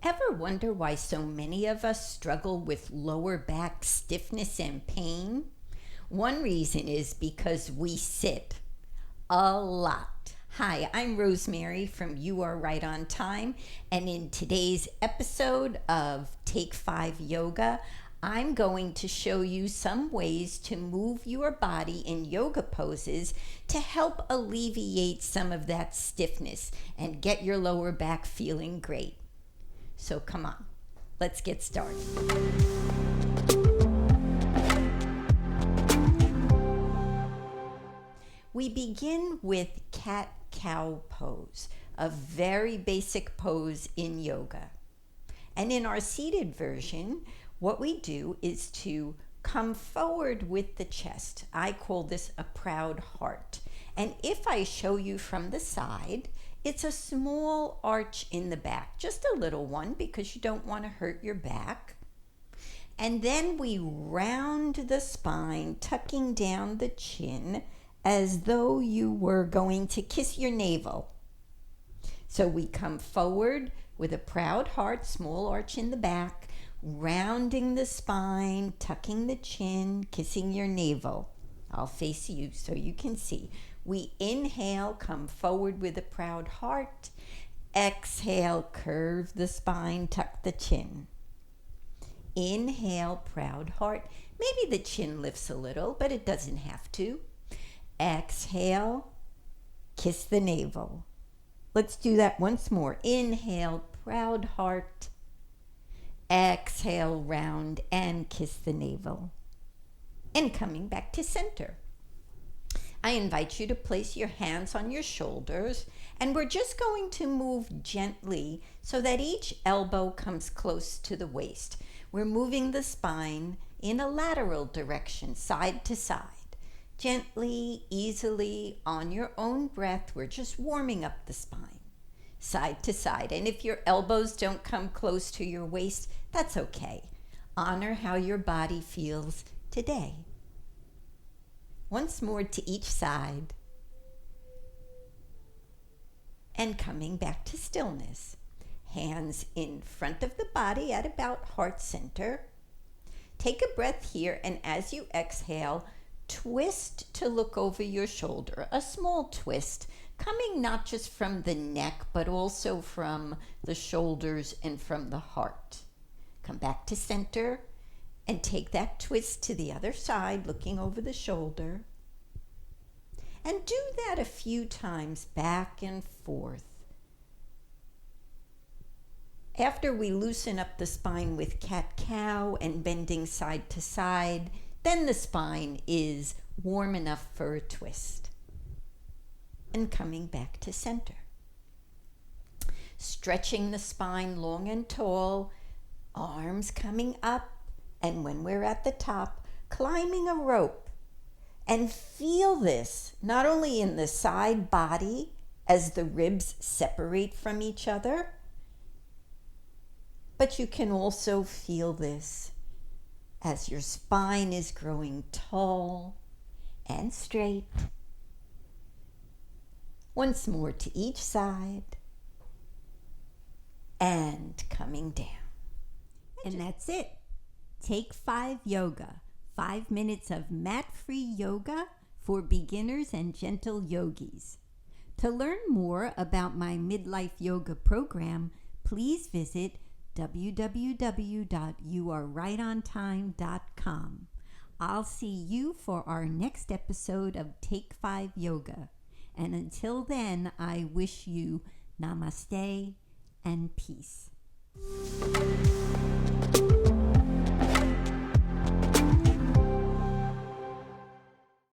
Ever wonder why so many of us struggle with lower back stiffness and pain? One reason is because we sit a lot. Hi, I'm Rosemary from You Are Right on Time, and in today's episode of Take 5 Yoga, I'm going to show you some ways to move your body in yoga poses to help alleviate some of that stiffness and get your lower back feeling great. So come on, let's get started. We begin with cat-cow pose, a very basic pose in yoga. And in our seated version, what we do is to come forward with the chest. I call this a proud heart. And if I show you from the side, it's a small arch in the back, just a little one because you don't want to hurt your back. And then we round the spine, tucking down the chin as though you were going to kiss your navel. So we come forward with a proud heart, small arch in the back, rounding the spine, tucking the chin, kissing your navel. I'll face you so you can see. We inhale, come forward with a proud heart. Exhale, curve the spine, tuck the chin. Inhale, proud heart. Maybe the chin lifts a little, but it doesn't have to. Exhale, kiss the navel. Let's do that once more. Inhale, proud heart. Exhale, round and kiss the navel. And coming back to center. I invite you to place your hands on your shoulders, and we're just going to move gently so that each elbow comes close to the waist. We're moving the spine in a lateral direction, side to side. Gently, easily, on your own breath, we're just warming up the spine, side to side. And if your elbows don't come close to your waist, that's okay. Honor how your body feels today. Once more to each side. And coming back to stillness. Hands in front of the body at about heart center. Take a breath here, and as you exhale, twist to look over your shoulder. A small twist, coming not just from the neck, but also from the shoulders and from the heart. Come back to center. And take that twist to the other side, looking over the shoulder. And do that a few times, back and forth. After we loosen up the spine with cat-cow and bending side to side, then the spine is warm enough for a twist. And coming back to center. Stretching the spine long and tall, arms coming up. And when we're at the top, climbing a rope. And feel this not only in the side body as the ribs separate from each other, but you can also feel this as your spine is growing tall and straight. Once more to each side and coming down. And that's it. Take 5 Yoga, 5 minutes of mat-free yoga for beginners and gentle yogis. To learn more about my midlife yoga program, please visit www.youarerightontime.com. I'll see you for our next episode of Take 5 Yoga. And until then, I wish you namaste and peace.